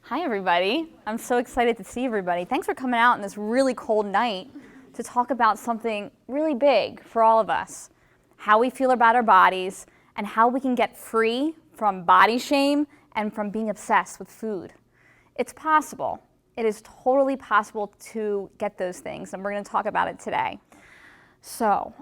Hi, everybody. I'm so excited to see everybody. Thanks for coming out on this really cold night to talk about something really big for all of us, how we feel about our bodies and how we can get free from body shame and from being obsessed with food. It's possible. It is totally possible to get those things, and we're going to talk about it today. So,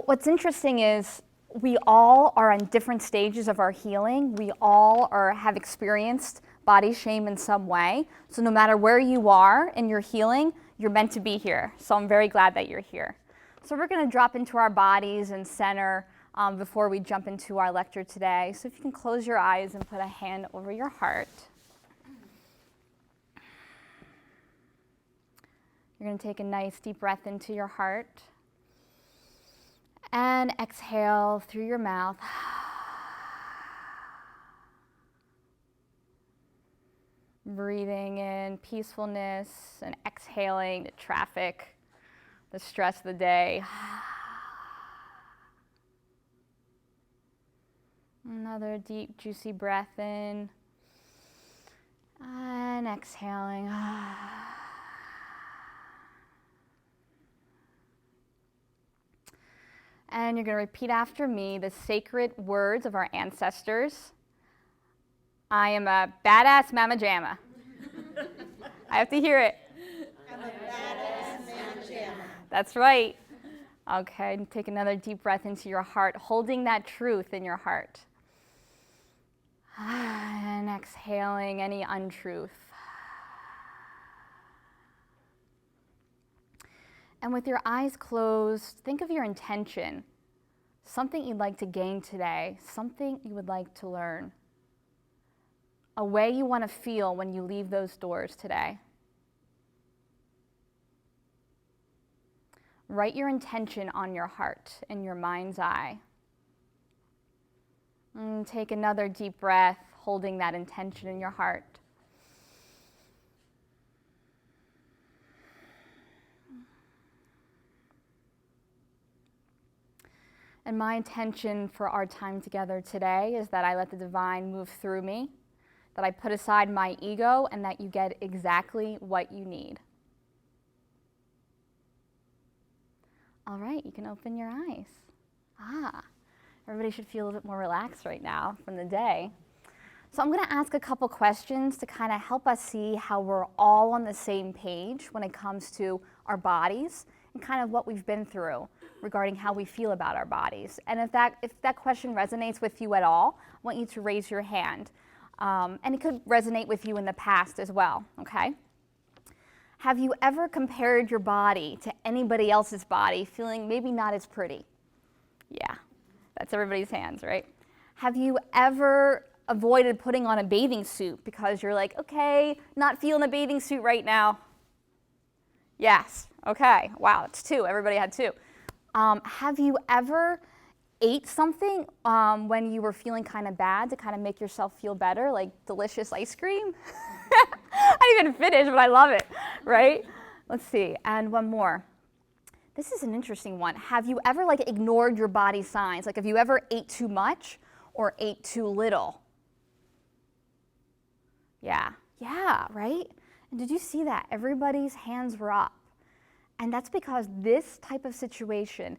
what's interesting is we all are on different stages of our healing. We all have experienced body shame in some way. So no matter where you are in your healing, you're meant to be here. So I'm very glad that you're here. So we're going to drop into our bodies and center before we jump into our lecture today. So if you can close your eyes and put a hand over your heart. You're going to take a nice deep breath into your heart and exhale through your mouth. Breathing in peacefulness and exhaling the traffic, the stress of the day. Another deep, juicy breath in and exhaling. And you're going to repeat after me the sacred words of our ancestors. I am a badass mama jamma. I have to hear it. I'm a badass mama jamma. That's right. Okay, and take another deep breath into your heart, holding that truth in your heart. And exhaling any untruth. And with your eyes closed, think of your intention, something you'd like to gain today, something you would like to learn, a way you want to feel when you leave those doors today. Write your intention on your heart, in your mind's eye. And take another deep breath, holding that intention in your heart. And my intention for our time together today is that I let the divine move through me, that I put aside my ego, and that you get exactly what you need. All right, you can open your eyes. Everybody should feel a little bit more relaxed right now from the day. So I'm going to ask a couple questions to kind of help us see how we're all on the same page when it comes to our bodies and kind of what we've been through regarding how we feel about our bodies. And if that question resonates with you at all, I want you to raise your hand. And it could resonate with you in the past as well, okay? Have you ever compared your body to anybody else's body, feeling maybe not as pretty? Yeah, that's everybody's hands, right? Have you ever avoided putting on a bathing suit because you're like, okay, not feeling a bathing suit right now? Yes, okay, wow, it's two, everybody had two. Have you ever ate something when you were feeling kind of bad to kind of make yourself feel better, like delicious ice cream? I didn't even finish, but I love it, right? Let's see, and one more. This is an interesting one. Have you ever ignored your body signs? Like, have you ever ate too much or ate too little? Yeah, right? And did you see that? Everybody's hands were up. And that's because this type of situation,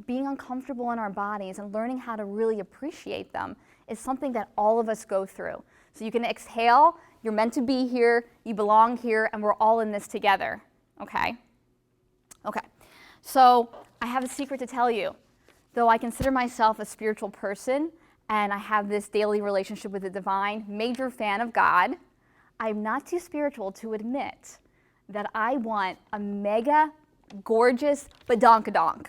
being uncomfortable in our bodies and learning how to really appreciate them, is something that all of us go through. So you can exhale, you're meant to be here, you belong here, and we're all in this together, okay? Okay, so I have a secret to tell you. Though I consider myself a spiritual person and I have this daily relationship with the divine, major fan of God, I'm not too spiritual to admit that I want a mega gorgeous badonkadonk.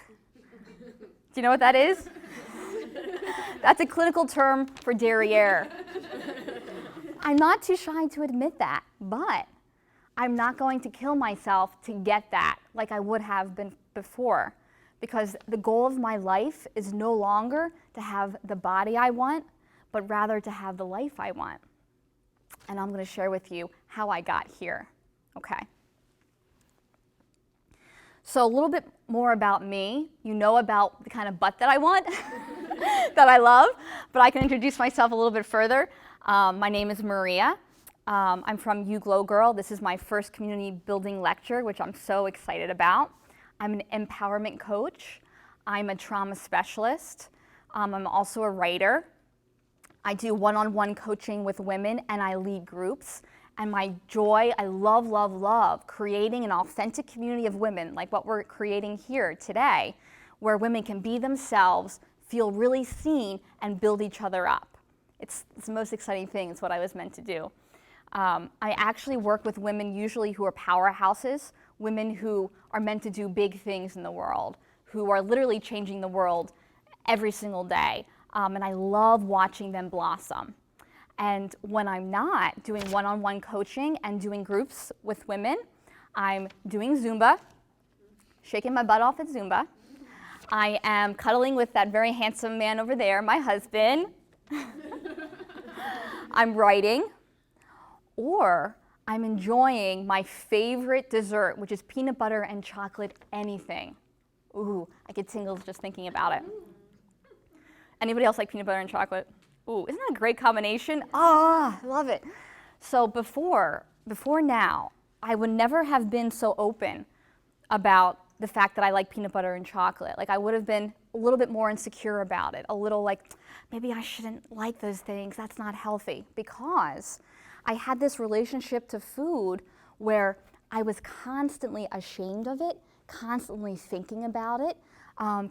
Do you know what that is? That's a clinical term for derriere. I'm not too shy to admit that, but I'm not going to kill myself to get that like I would have been before, because the goal of my life is no longer to have the body I want, but rather to have the life I want. And I'm going to share with you how I got here, okay? So a little bit more about me. You know about the kind of butt that I want, that I love, but I can introduce myself a little bit further. My name is Maria. I'm from You Glow Girl. This is my first community building lecture, which I'm so excited about. I'm an empowerment coach. I'm a trauma specialist. I'm also a writer. I do one-on-one coaching with women, and I lead groups. And my joy, I love, love, love creating an authentic community of women, like what we're creating here today, where women can be themselves, feel really seen, and build each other up. It's the most exciting thing. It's what I was meant to do. I actually work with women usually who are powerhouses, women who are meant to do big things in the world, who are literally changing the world every single day. And I love watching them blossom. And when I'm not doing one-on-one coaching and doing groups with women, I'm doing Zumba, shaking my butt off at Zumba. I am cuddling with that very handsome man over there, my husband. I'm writing, or I'm enjoying my favorite dessert, which is peanut butter and chocolate anything. Ooh, I get tingles just thinking about it. Anybody else like peanut butter and chocolate? Ooh, isn't that a great combination? Ah, I love it. So before now, I would never have been so open about the fact that I like peanut butter and chocolate. Like I would have been a little bit more insecure about it, a little like, maybe I shouldn't like those things, that's not healthy. Because I had this relationship to food where I was constantly ashamed of it, constantly thinking about it,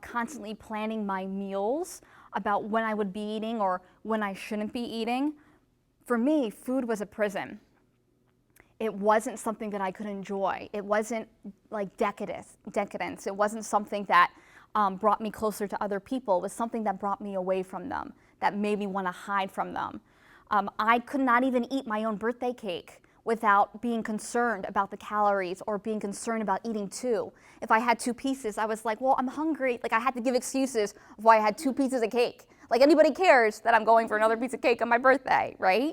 constantly planning my meals about when I would be eating or when I shouldn't be eating. For me, food was a prison. It wasn't something that I could enjoy. It wasn't like decadence. It wasn't something that brought me closer to other people. It was something that brought me away from them, that made me want to hide from them. I could not even eat my own birthday cake without being concerned about the calories or being concerned about eating two. If I had two pieces, I was like, well, I'm hungry. Like I had to give excuses of why I had two pieces of cake. Like anybody cares that I'm going for another piece of cake on my birthday, right?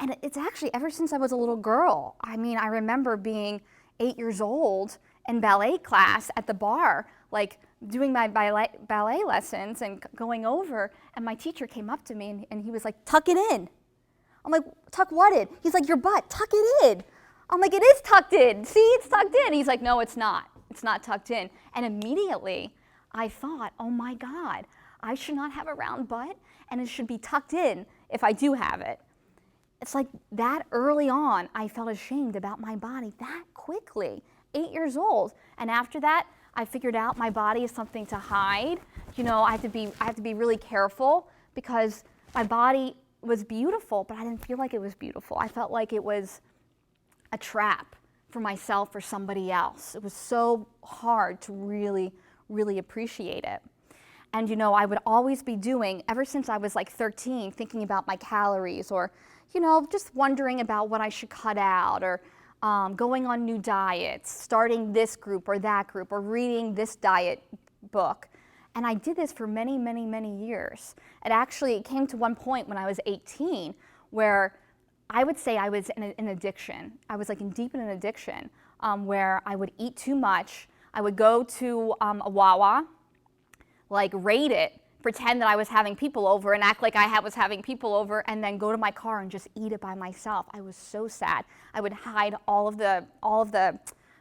And it's actually ever since I was a little girl. I mean, I remember being 8 years old in ballet class at the bar, like doing my ballet lessons and going over, and my teacher came up to me and he was like, tuck it in. I'm like, tuck what in? He's like, your butt, tuck it in. I'm like, it is tucked in. See, it's tucked in. He's like, no, it's not. It's not tucked in. And immediately I thought, oh my God, I should not have a round butt and it should be tucked in if I do have it. It's like that early on, I felt ashamed about my body that quickly, 8 years old. And after that, I figured out my body is something to hide. You know, I have to be really careful because my body was beautiful, but I didn't feel like it was beautiful. I felt like it was a trap for myself or somebody else. It was so hard to really, really appreciate it. And you know, I would always be doing, ever since I was like 13, thinking about my calories or, you know, just wondering about what I should cut out or going on new diets, starting this group or that group or reading this diet book. And I did this for many, many, many years. It came to one point when I was 18 where I would say I was in an addiction. I was like deep in an addiction where I would eat too much. I would go to a Wawa, like rate it, pretend that I was having people over and act like I was having people over and then go to my car and just eat it by myself. I was so sad. I would hide all of the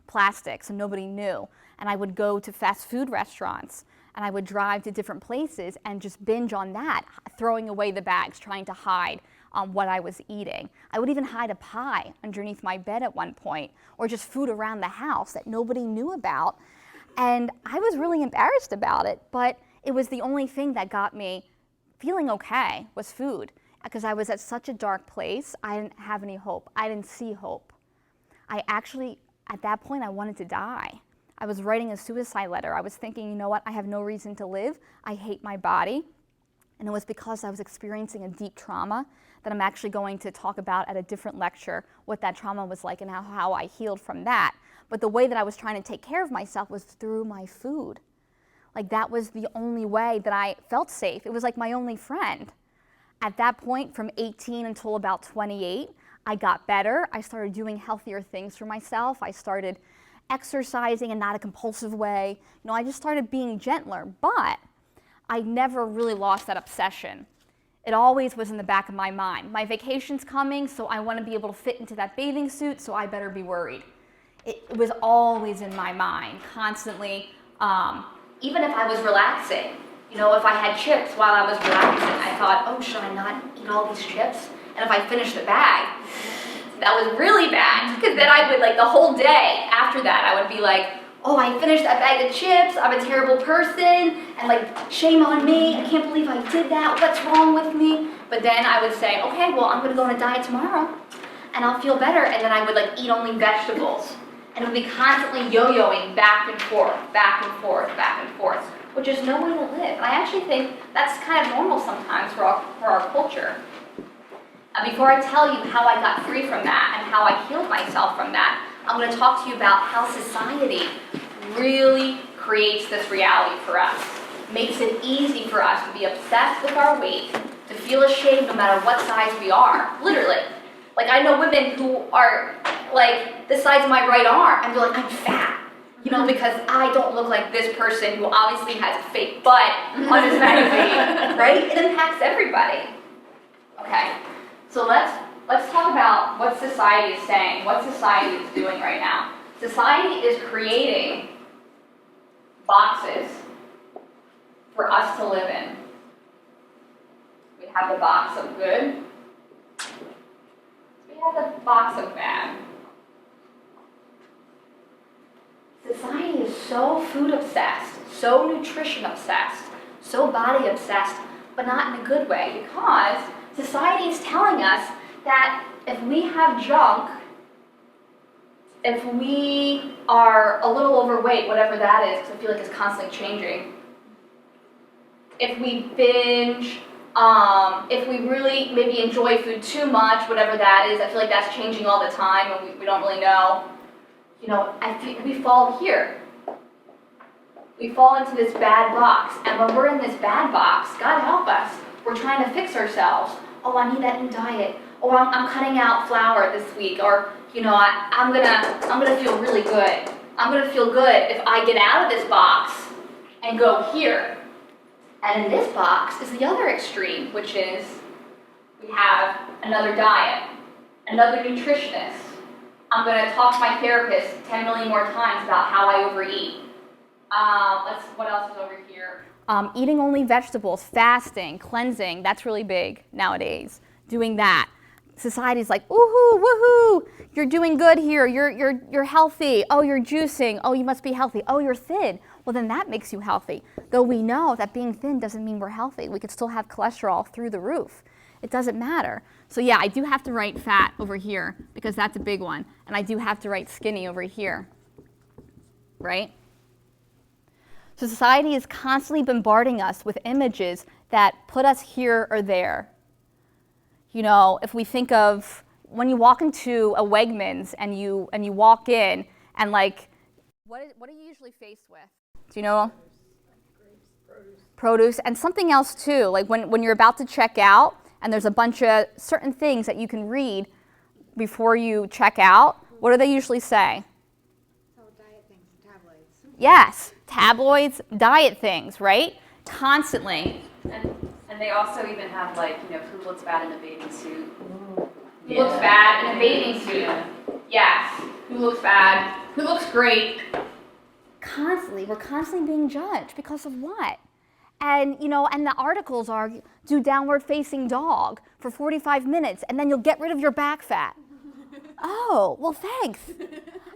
plastics so nobody knew. And I would go to fast food restaurants and I would drive to different places and just binge on that, throwing away the bags, trying to hide what I was eating. I would even hide a pie underneath my bed at one point, or just food around the house that nobody knew about. And I was really embarrassed about it, but it was the only thing that got me feeling okay was food, because I was at such a dark place. I didn't have any hope. I didn't see hope. At that point, I wanted to die. I was writing a suicide letter. I was thinking, you know what, I have no reason to live. I hate my body. And it was because I was experiencing a deep trauma that I'm actually going to talk about at a different lecture, what that trauma was like and how I healed from that. But the way that I was trying to take care of myself was through my food. Like that was the only way that I felt safe. It was like my only friend. At that point, from 18 until about 28, I got better. I started doing healthier things for myself. I started exercising in not a compulsive way. You know, I just started being gentler, but I never really lost that obsession. It always was in the back of my mind. My vacation's coming, so I want to be able to fit into that bathing suit, so I better be worried. It was always in my mind, constantly. Even if I was relaxing, you know, if I had chips while I was relaxing, I thought, oh, should I not eat all these chips? And if I finished the bag, that was really bad, because then I would, like, the whole day after that, I would be like, oh, I finished that bag of chips, I'm a terrible person, and like, shame on me, I can't believe I did that, what's wrong with me? But then I would say, okay, well, I'm gonna go on a diet tomorrow, and I'll feel better, and then I would like eat only vegetables. And it would be constantly yo-yoing back and forth, back and forth, back and forth, which is no way to live. And I actually think that's kind of normal sometimes for our culture. Before I tell you how I got free from that and how I healed myself from that, I'm going to talk to you about how society really creates this reality for us. Makes it easy for us to be obsessed with our weight, to feel ashamed no matter what size we are, literally. Like, I know women who are like the size of my right arm, and they're like, I'm fat, you know, because I don't look like this person who obviously has a fake butt on his magazine, right? It impacts everybody. Okay, so let's talk about what society is saying, what society is doing right now. Society is creating boxes for us to live in. We have the box of good. We have the box of bad. Society is so food obsessed, so nutrition obsessed, so body obsessed, but not in a good way, because society is telling us that if we have junk, if we are a little overweight, whatever that is, because I feel like it's constantly changing, if we binge, if we really maybe enjoy food too much, whatever that is, I feel like that's changing all the time and we don't really know. You know, we fall here. We fall into this bad box. And when we're in this bad box, God help us, we're trying to fix ourselves. Oh, I need that new diet. Or I'm cutting out flour this week. Or, you know, I'm gonna feel really good. I'm gonna feel good if I get out of this box and go here. And in this box is the other extreme, which is we have another diet, another nutritionist. I'm going to talk to my therapist 10 million more times about how I overeat. What else is over here? Eating only vegetables, fasting, cleansing, that's really big nowadays. Doing that. Society's like, woohoo, woohoo, you're doing good here, you're healthy. Oh, you're juicing. Oh, you must be healthy. Oh, you're thin. Well, then that makes you healthy. Though we know that being thin doesn't mean we're healthy. We could still have cholesterol through the roof. It doesn't matter. So yeah, I do have to write fat over here because that's a big one. And I do have to write skinny over here, right? So society is constantly bombarding us with images that put us here or there. You know, if we think of when you walk into a Wegmans and you walk in and like, what are you usually faced with? Do you know? Produce. And something else too, like when you're about to check out and there's a bunch of certain things that you can read before you check out, what do they usually say? Oh, diet things, tabloids. Yes, tabloids, diet things, right? Constantly. And they also even have, like, you know, who looks bad in a bathing suit. Who looks bad in a bathing suit? Yes. Who looks bad? Who looks great? Constantly, we're constantly being judged because of what? And, you know, and the articles are, do downward facing dog for 45 minutes and then you'll get rid of your back fat. Oh, well, thanks.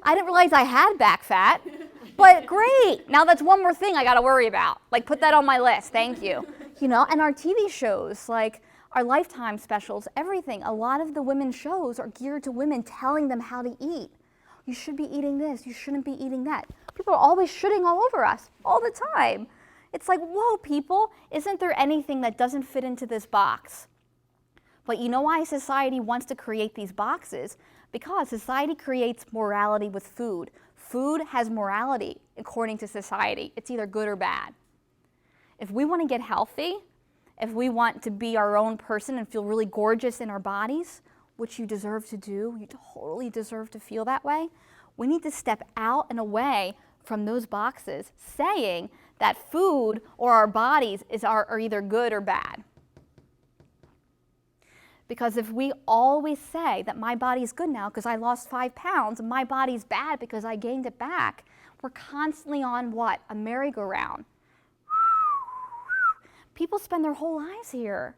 I didn't realize I had back fat, but great. Now that's one more thing I got to worry about. Like, put that on my list. Thank you. You know, and our TV shows, like our Lifetime specials, everything, a lot of the women's shows are geared to women telling them how to eat. You should be eating this. You shouldn't be eating that. People are always shitting all over us all the time. It's like, whoa, people, isn't there anything that doesn't fit into this box? But you know why society wants to create these boxes? Because society creates morality with food. Food has morality according to society. It's either good or bad. If we want to get healthy, if we want to be our own person and feel really gorgeous in our bodies, which you deserve to do, you totally deserve to feel that way, we need to step out and away from those boxes saying that food or our bodies are either good or bad. Because if we always say that my body's good now because I lost 5 pounds, and my body's bad because I gained it back, we're constantly on what? A merry-go-round. People spend their whole lives here,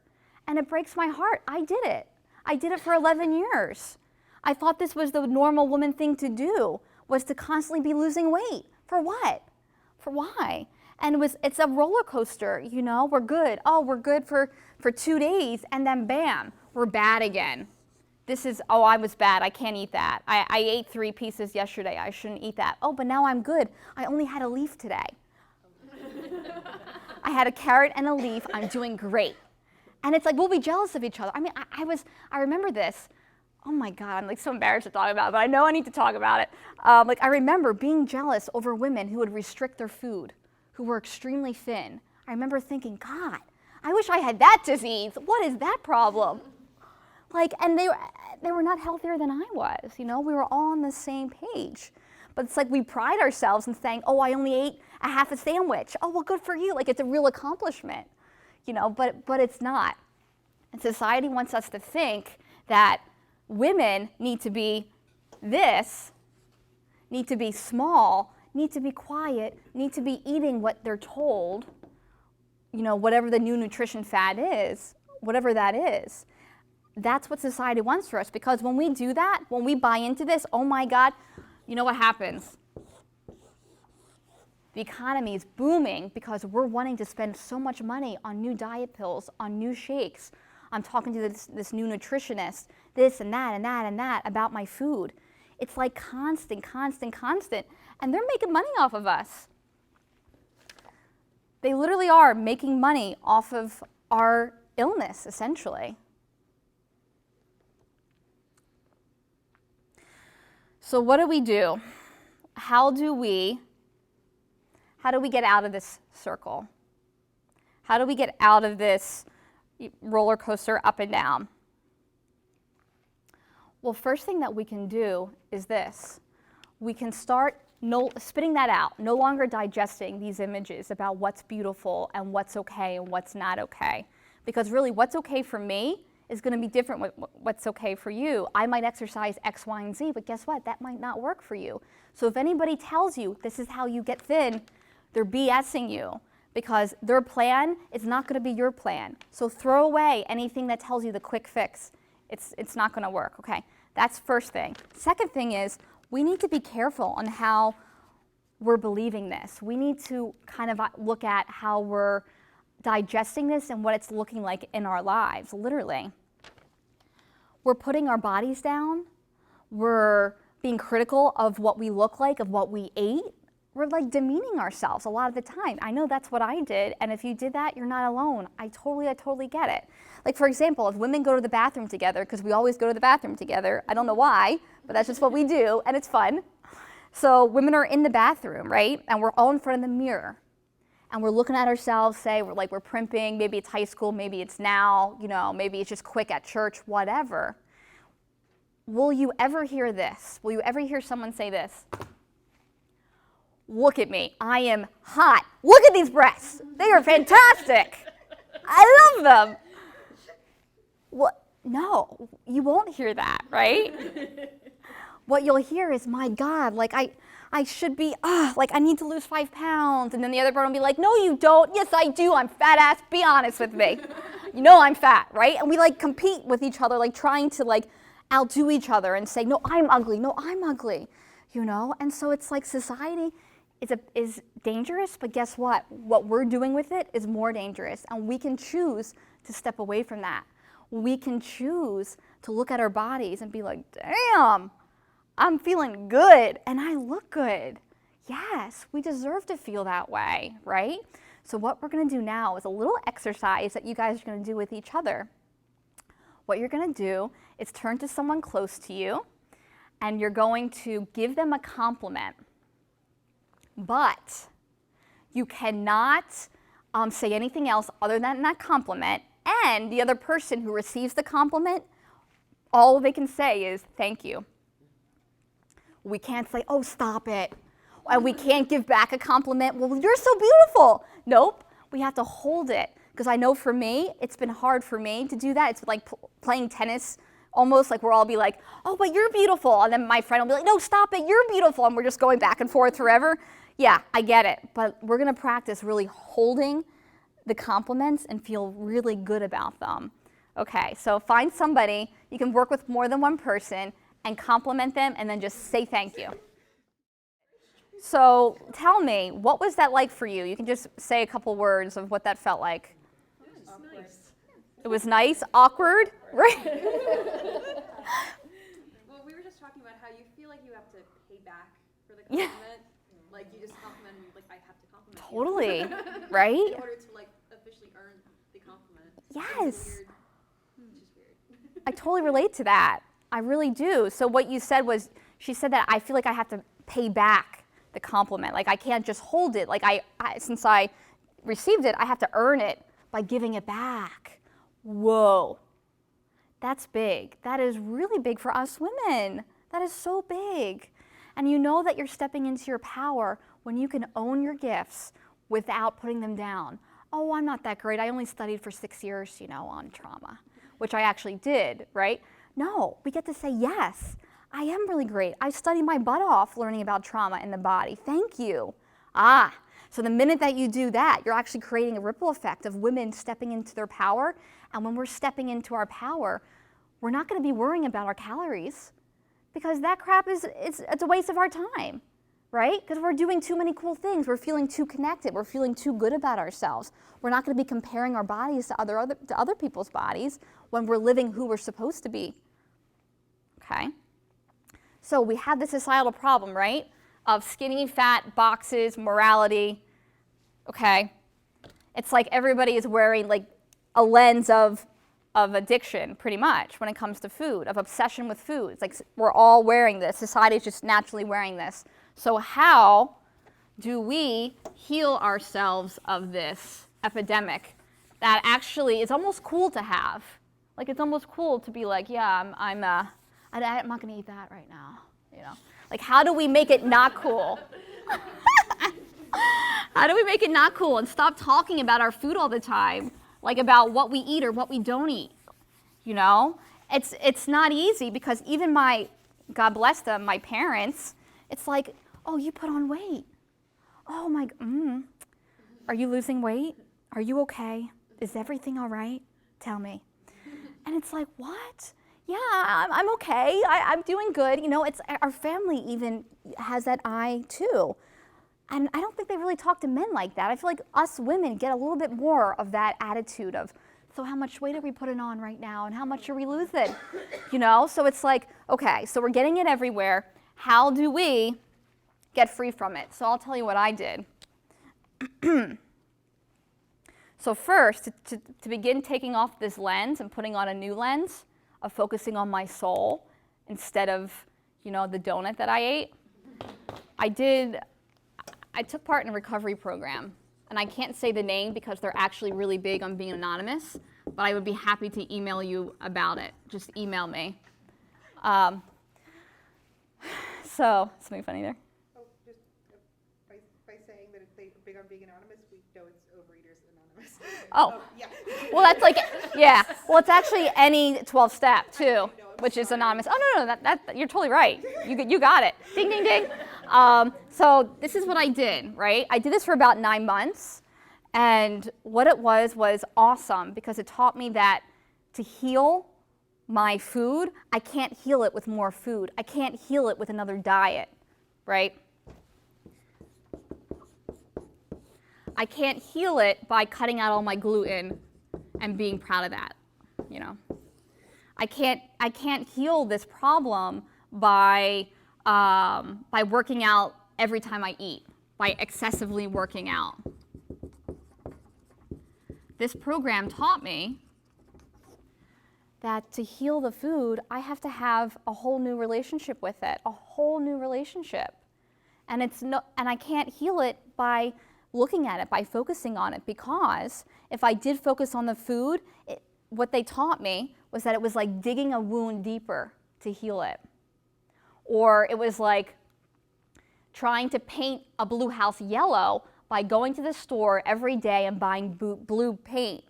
and it breaks my heart. I did it. I did it for 11 years. I thought this was the normal woman thing to do, was to constantly be losing weight. For what? For why? And it's a roller coaster, you know? We're good. Oh, we're good for 2 days, and then bam, we're bad again. This is, oh, I was bad. I can't eat that. I ate 3 pieces yesterday. I shouldn't eat that. Oh, but now I'm good. I only had a leaf today. I had a carrot and a leaf. I'm doing great. And it's like, we'll be jealous of each other. I mean, I remember this. Oh my God, I'm like so embarrassed to talk about it, but I know I need to talk about it. Like I remember being jealous over women who would restrict their food, who were extremely thin. I remember thinking, God, I wish I had that disease. What is that problem? Like, and they were not healthier than I was, you know? We were all on the same page. But it's like we pride ourselves in saying, oh, I only ate a half a sandwich. Oh, well, good for you. Like it's a real accomplishment, you know, but it's not. And society wants us to think that women need to be this, need to be small, need to be quiet, need to be eating what they're told, you know, whatever the new nutrition fad is, whatever that is. That's what society wants for us, because when we do that, when we buy into this, oh my God, you know what happens? The economy is booming because we're wanting to spend so much money on new diet pills, on new shakes. I'm talking to this new nutritionist, this and that and that and that about my food. It's like constant, and they're making money off of us. They literally are making money off of our illness, essentially. So what do we do? How do we get out of this circle? How do we get out of this roller coaster up and down? Well, first thing that we can do is this. We can start spitting that out, no longer digesting these images about what's beautiful and what's okay and what's not okay. Because really, what's okay for me is going to be different with what's okay for you. I might exercise X, Y, and Z, but guess what? That might not work for you. So if anybody tells you this is how you get thin, they're BSing you, because their plan is not going to be your plan. So throw away anything that tells you the quick fix. It's not going to work, okay? That's first thing. Second thing is, we need to be careful on how we're believing this. We need to kind of look at how we're digesting this and what it's looking like in our lives, literally. We're putting our bodies down. We're being critical of what we look like, of what we ate. We're like demeaning ourselves a lot of the time. I know that's what I did, and if you did that, you're not alone. I totally get it. Like for example, if women go to the bathroom together, because we always go to the bathroom together, I don't know why, but that's just what we do, and it's fun. So women are in the bathroom, right? And we're all in front of the mirror. And we're looking at ourselves, say, we're primping, maybe it's high school, maybe it's now, you know, maybe it's just quick at church, whatever. Will you ever hear this? Will you ever hear someone say this? Look at me, I am hot. Look at these breasts, they are fantastic. I love them. What? No, you won't hear that, right? What you'll hear is, my God, like I should be, like I need to lose 5 pounds. And then the other person will be like, no you don't. Yes I do, I'm fat ass, be honest with me. You know I'm fat, right? And we like compete with each other, like trying to like outdo each other and say, no I'm ugly, no I'm ugly, you know? And so it's like society is dangerous, but guess what? What we're doing with it is more dangerous, and we can choose to step away from that. We can choose to look at our bodies and be like, damn, I'm feeling good and I look good. Yes, we deserve to feel that way, right? So what we're gonna do now is a little exercise that you guys are gonna do with each other. What you're gonna do is turn to someone close to you and you're going to give them a compliment. But you cannot say anything else other than that compliment, and the other person who receives the compliment, all they can say is, thank you. We can't say, oh, stop it. And we can't give back a compliment, well, you're so beautiful. Nope, we have to hold it, Because I know for me, it's been hard for me to do that. It's like playing tennis, almost like we'll all be like, oh, but you're beautiful. And then my friend will be like, no, stop it, you're beautiful. And we're just going back and forth forever. Yeah, I get it. But we're going to practice really holding the compliments and feel really good about them. Okay, so find somebody, you can work with more than one person, and compliment them, and then just say thank you. So tell me, what was that like for you? You can just say a couple words of what that felt like. It was nice. It was nice, awkward, right? Well, we were just talking about how you feel like you have to pay back for the compliment. Like you just compliment me, like I have to compliment you. Totally, right? In order to like officially earn the compliment. Yes. Which is weird. I totally relate to that. I really do. So what you said was, she said that I feel like I have to pay back the compliment. Like I can't just hold it. Like since I received it, I have to earn it by giving it back. Whoa. That's big. That is really big for us women. That is so big. And you know that you're stepping into your power when you can own your gifts without putting them down. Oh, I'm not that great. I only studied for 6 years, on trauma, which I actually did, right? No, we get to say, yes, I am really great. I studied my butt off learning about trauma in the body. Thank you. So the minute that you do that, you're actually creating a ripple effect of women stepping into their power. And when we're stepping into our power, we're not going to be worrying about our calories, because that crap it's a waste of our time, right? Because we're doing too many cool things. We're feeling too connected. We're feeling too good about ourselves. We're not going to be comparing our bodies to other people's bodies when we're living who we're supposed to be. Okay? So we have this societal problem, right? Of skinny, fat, boxes, morality. Okay? It's like everybody is wearing like a lens of addiction, pretty much, when it comes to food, of obsession with food. It's like we're all wearing this. Society is just naturally wearing this. So how do we heal ourselves of this epidemic that actually is almost cool to have? Like it's almost cool to be like, yeah, I'm not going to eat that right now. Like how do we make it not cool? How do we make it not cool and stop talking about our food all the time? Like about what we eat or what we don't eat, It's not easy, because even God bless them, my parents, it's like, oh, you put on weight. Oh my, are you losing weight? Are you okay? Is everything all right? Tell me. And it's like, what? Yeah, I'm okay. I'm doing good. It's our family even has that eye too. And I don't think they really talk to men like that. I feel like us women get a little bit more of that attitude of, so how much weight are we putting on right now, and how much are we losing? So it's like, okay, so we're getting it everywhere. How do we get free from it? So I'll tell you what I did. So first, to begin taking off this lens and putting on a new lens of focusing on my soul instead of, the donut that I ate, I took part in a recovery program, and I can't say the name because they're actually really big on being anonymous, but I would be happy to email you about it. Just email me. So, something funny there? Oh, just by saying that if they're big on being anonymous, we know it's Overeaters Anonymous. Oh. Yeah. Well, that's like, yeah. Well, it's actually any 12-step too, which is anonymous. Oh, no, that you're totally right. You got it. Ding, ding, ding. So this is what I did, right? I did this for about 9 months, and what it was awesome, because it taught me that to heal my food, I can't heal it with more food. I can't heal it with another diet, right? I can't heal it by cutting out all my gluten and being proud of that, I can't heal this problem by working out every time I eat, by excessively working out. This program taught me that to heal the food, I have to have a whole new relationship with it, a whole new relationship. And I can't heal it by looking at it, by focusing on it, because if I did focus on the food, what they taught me was that it was like digging a wound deeper to heal it. Or it was like trying to paint a blue house yellow by going to the store every day and buying blue paint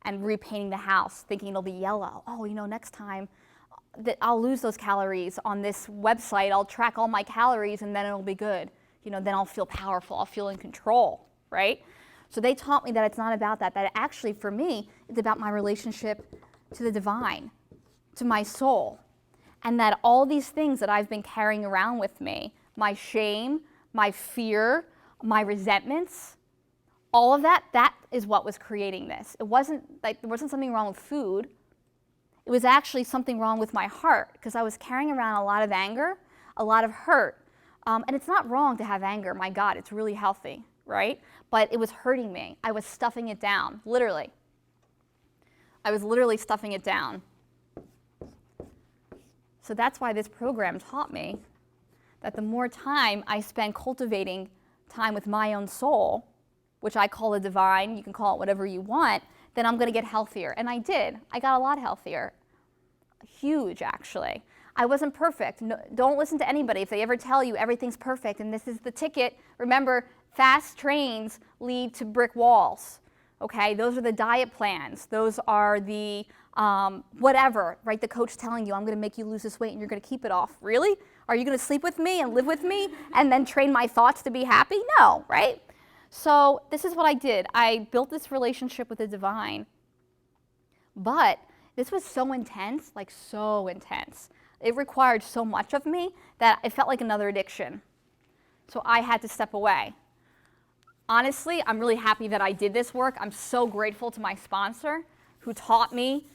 and repainting the house, thinking it'll be yellow. Oh, next time that I'll lose those calories on this website, I'll track all my calories and then it'll be good. Then I'll feel powerful, I'll feel in control, right? So they taught me that it's not about that, that actually for me, it's about my relationship to the divine, to my soul. And that all these things that I've been carrying around with me, my shame, my fear, my resentments, all of that, that is what was creating this. It wasn't like there wasn't something wrong with food. It was actually something wrong with my heart because I was carrying around a lot of anger, a lot of hurt. And it's not wrong to have anger. My God, it's really healthy, right? But it was hurting me. I was stuffing it down, literally. I was literally stuffing it down. So that's why this program taught me that the more time I spend cultivating time with my own soul, which I call the divine, you can call it whatever you want, then I'm going to get healthier. And I did. I got a lot healthier. Huge, actually. I wasn't perfect. No, don't listen to anybody if they ever tell you everything's perfect and this is the ticket. Remember, fast trains lead to brick walls. Okay, those are the diet plans. Those are the whatever, right? The coach telling you, I'm going to make you lose this weight and you're going to keep it off. Really? Are you going to sleep with me and live with me and then train my thoughts to be happy? No, right? So this is what I did. I built this relationship with the divine. But this was so intense, like so intense. It required so much of me that it felt like another addiction. So I had to step away. Honestly, I'm really happy that I did this work. I'm so grateful to my sponsor who taught me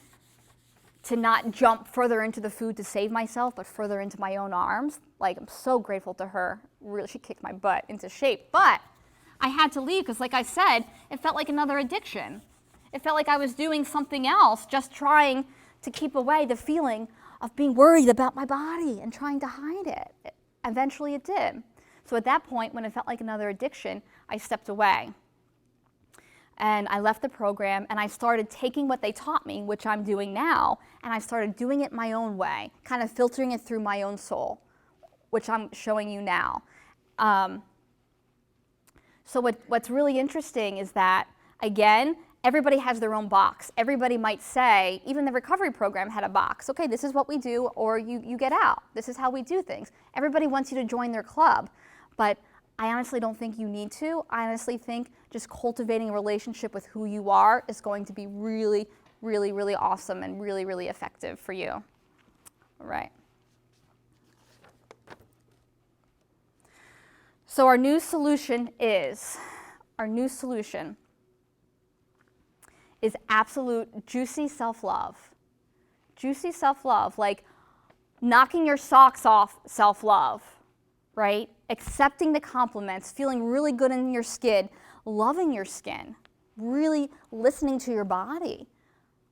to not jump further into the food to save myself, but further into my own arms. Like, I'm so grateful to her. Really, she kicked my butt into shape. But I had to leave because, like I said, it felt like another addiction. It felt like I was doing something else, just trying to keep away the feeling of being worried about my body and trying to hide it. Eventually it did. So at that point, when it felt like another addiction, I stepped away. And I left the program and I started taking what they taught me, which I'm doing now, and I started doing it my own way, kind of filtering it through my own soul, which I'm showing you now. So what's really interesting is that, again, everybody has their own box. Everybody might say, even the recovery program had a box. Okay, this is what we do, or you get out. This is how we do things. Everybody wants you to join their club, but I honestly don't think you need to. I honestly think just cultivating a relationship with who you are is going to be really, really, really awesome and really, really effective for you. All right. So our new solution is absolute juicy self-love. Juicy self-love, like knocking your socks off self-love, right? Accepting the compliments, feeling really good in your skin, loving your skin, really listening to your body.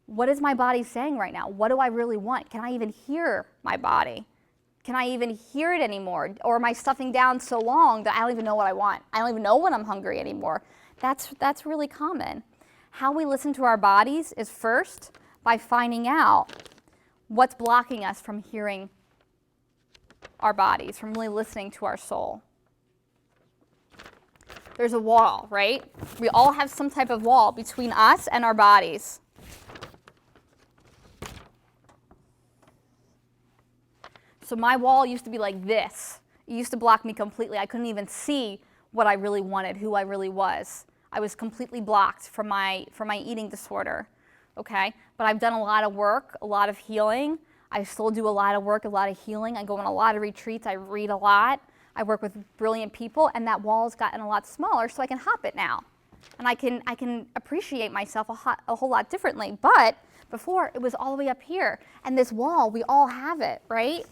What is my body saying right now? What do I really want? Can I even hear my body? Can I even hear it anymore? Or am I stuffing down so long that I don't even know what I want? I don't even know when I'm hungry anymore. That's really common. How we listen to our bodies is first by finding out what's blocking us from hearing our bodies, from really listening to our soul. There's a wall, right? We all have some type of wall between us and our bodies. So my wall used to be like this. It used to block me completely. I couldn't even see what I really wanted, who I really was. I was completely blocked from my eating disorder, okay? But I've done a lot of work, a lot of healing. I still do a lot of work, a lot of healing. I go on a lot of retreats. I read a lot. I work with brilliant people, and that wall's gotten a lot smaller, so I can hop it now. And I can appreciate myself a whole lot differently. But before, it was all the way up here. And this wall, we all have it, right?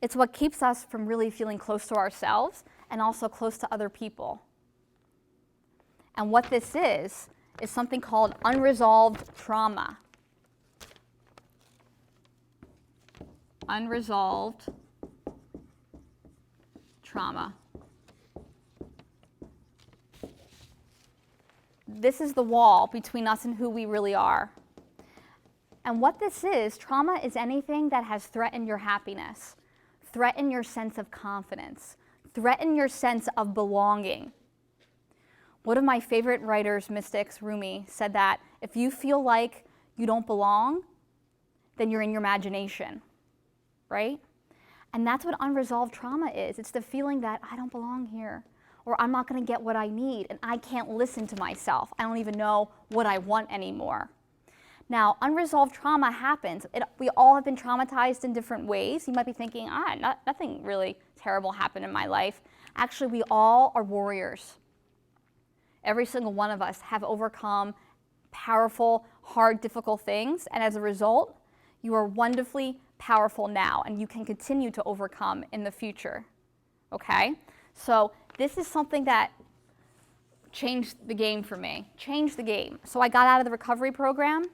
It's what keeps us from really feeling close to ourselves and also close to other people. And what this is something called unresolved trauma. Unresolved trauma. This is the wall between us and who we really are. And what this is, trauma is anything that has threatened your happiness, threatened your sense of confidence, threaten your sense of belonging. One of my favorite writers, mystics, Rumi, said that if you feel like you don't belong, then you're in your imagination, right? And that's what unresolved trauma is. It's the feeling that I don't belong here, or I'm not going to get what I need, and I can't listen to myself. I don't even know what I want anymore. Now, unresolved trauma happens. We all have been traumatized in different ways. You might be thinking, nothing really terrible happened in my life. Actually, we all are warriors. Every single one of us have overcome powerful, hard, difficult things, and as a result, you are wonderfully powerful now, and you can continue to overcome in the future, okay? So this is something that changed the game for me, changed the game. So I got out of the recovery program,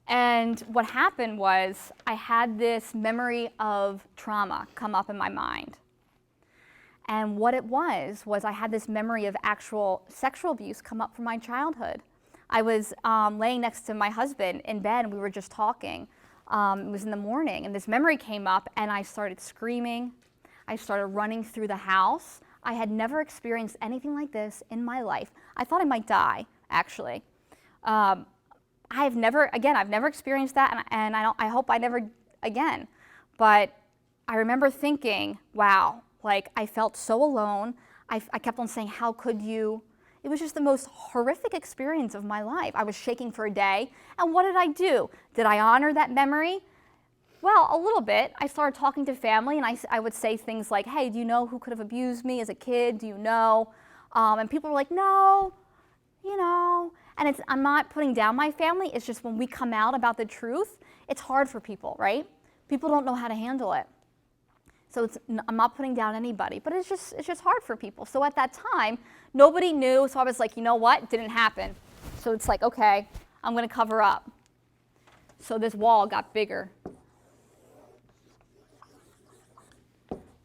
and what happened was I had this memory of trauma come up in my mind. And what it was I had this memory of actual sexual abuse come up from my childhood. I was laying next to my husband in bed, and we were just talking. It was in the morning, and this memory came up, and I started screaming. I started running through the house. I had never experienced anything like this in my life. I thought I might die, actually. I've never experienced that, and I hope I never again. But I remember thinking, wow, like I felt so alone. I kept on saying, how could you? It was just the most horrific experience of my life. I was shaking for a day, and what did I do? Did I honor that memory? Well, a little bit. I started talking to family, and I would say things like, hey, do you know who could have abused me as a kid? Do you know? And people were like, no, you know. And I'm not putting down my family. It's just when we come out about the truth, it's hard for people, right? People don't know how to handle it. So I'm not putting down anybody, but it's just hard for people. So at that time, nobody knew, so I was like, you know what? It didn't happen. So it's like, okay, I'm going to cover up. So this wall got bigger.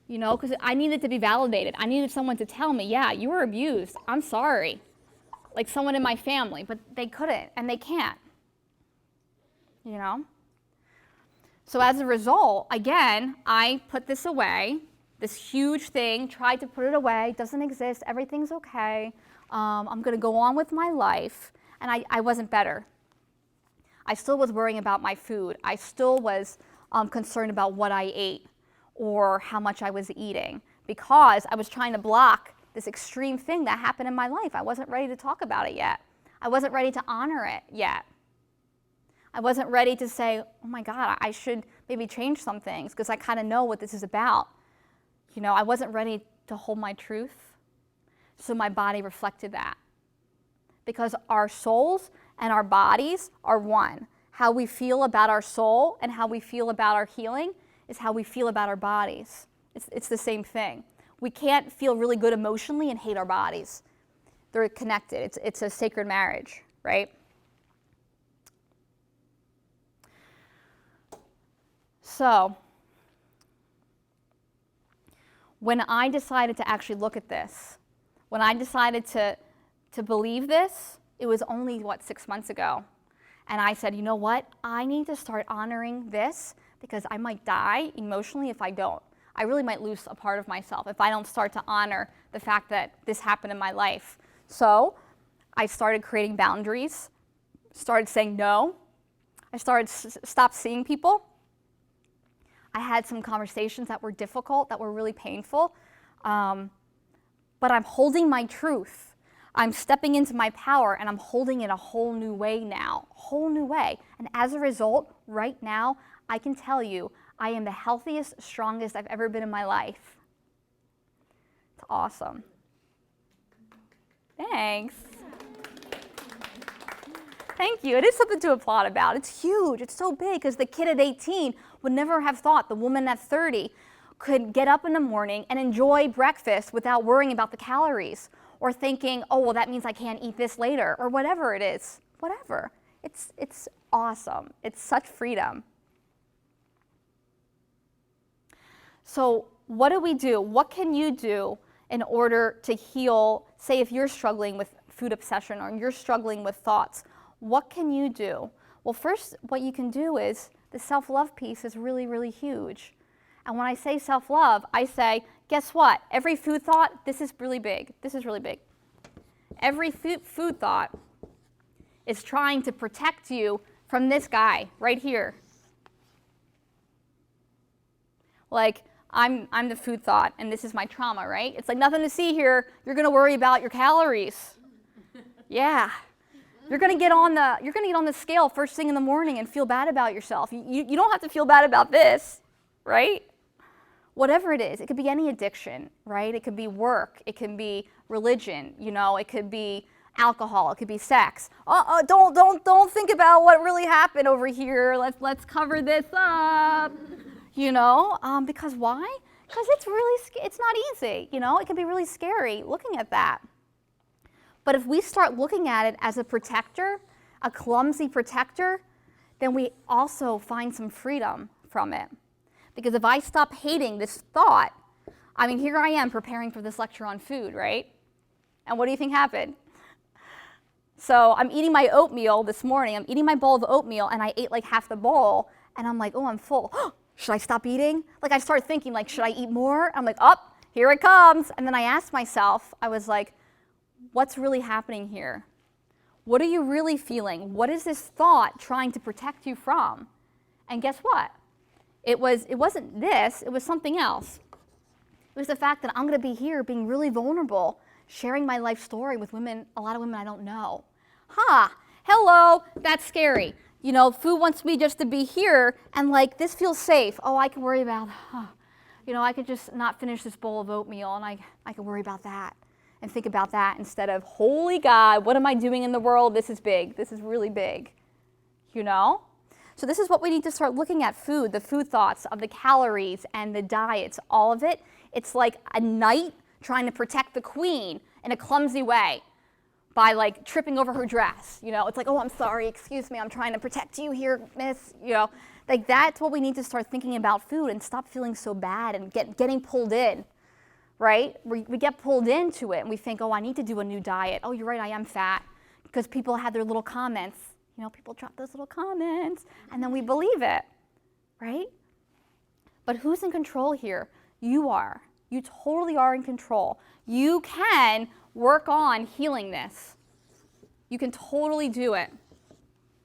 You know, because I needed to be validated. I needed someone to tell me, yeah, you were abused. I'm sorry. Like someone in my family, but they couldn't, and they can't. You know? So as a result, again, I put this away, this huge thing, tried to put it away, doesn't exist, everything's okay, I'm going to go on with my life, and I wasn't better. I still was worrying about my food. I still was concerned about what I ate or how much I was eating because I was trying to block this extreme thing that happened in my life. I wasn't ready to talk about it yet. I wasn't ready to honor it yet. I wasn't ready to say, oh my God, I should maybe change some things because I kind of know what this is about. You know, I wasn't ready to hold my truth. So my body reflected that. Because our souls and our bodies are one. How we feel about our soul and how we feel about our healing is how we feel about our bodies. It's the same thing. We can't feel really good emotionally and hate our bodies. They're connected. It's a sacred marriage, right? So, when I decided to actually look at this, when I decided to believe this, it was only, 6 months ago. And I said, you know what? I need to start honoring this because I might die emotionally if I don't. I really might lose a part of myself if I don't start to honor the fact that this happened in my life. So, I started creating boundaries, started saying no. I started stopped seeing people. I had some conversations that were difficult, that were really painful, but I'm holding my truth. I'm stepping into my power, and I'm holding it a whole new way now, whole new way. And as a result, right now, I can tell you, I am the healthiest, strongest I've ever been in my life. It's awesome. Thanks. Thank you. It is something to applaud about. It's huge. It's so big because the kid at 18 would never have thought the woman at 30 could get up in the morning and enjoy breakfast without worrying about the calories or thinking, oh, well, that means I can't eat this later or whatever it is. Whatever. It's awesome. It's such freedom. So what do we do? What can you do in order to heal, say if you're struggling with food obsession or you're struggling with thoughts? What can you do? Well, first, what you can do is the self-love piece is really, really huge. And when I say self-love, I say, guess what? Every food thought, this is really big. This is really big. Every food thought is trying to protect you from this guy right here. Like, I'm the food thought, and this is my trauma, right? It's like nothing to see here. You're going to worry about your calories. Yeah. You're going to get on the scale first thing in the morning and feel bad about yourself. You don't have to feel bad about this, right? Whatever it is, it could be any addiction, right? It could be work, it can be religion, it could be alcohol, it could be sex. Don't think about what really happened over here. Let's cover this up, because why? Because it's not easy, it can be really scary looking at that. But if we start looking at it as a protector, a clumsy protector, then we also find some freedom from it. Because if I stop hating this thought, here I am preparing for this lecture on food, right? And what do you think happened? So I'm eating my oatmeal this morning. I'm eating my bowl of oatmeal, and I ate like half the bowl, and I'm like, oh, I'm full. Should I stop eating? Like, I start thinking, like, should I eat more? I'm like, here it comes. And then I asked myself, I was like, what's really happening here? What are you really feeling? What is this thought trying to protect you from? And guess what? It wasn't this, it was something else. It was the fact that I'm going to be here being really vulnerable, sharing my life story with women, a lot of women I don't know. Hello, that's scary. Food wants me just to be here, and like, this feels safe. Oh, I can worry about, I could just not finish this bowl of oatmeal, and I can worry about that and think about that instead of, holy God, what am I doing in the world? This is big. This is really big. So this is what we need to start looking at food, the food thoughts of the calories and the diets, all of it. It's like a knight trying to protect the queen in a clumsy way by like tripping over her dress. It's like, oh, I'm sorry, excuse me, I'm trying to protect you here, miss. Like that's what we need to start thinking about food and stop feeling so bad and getting pulled in, right? We get pulled into it and we think, oh, I need to do a new diet. Oh, you're right, I am fat. Because people have their little comments. People drop those little comments, and then we believe it, right? But who's in control here? You are. You totally are in control. You can work on healing this. You can totally do it.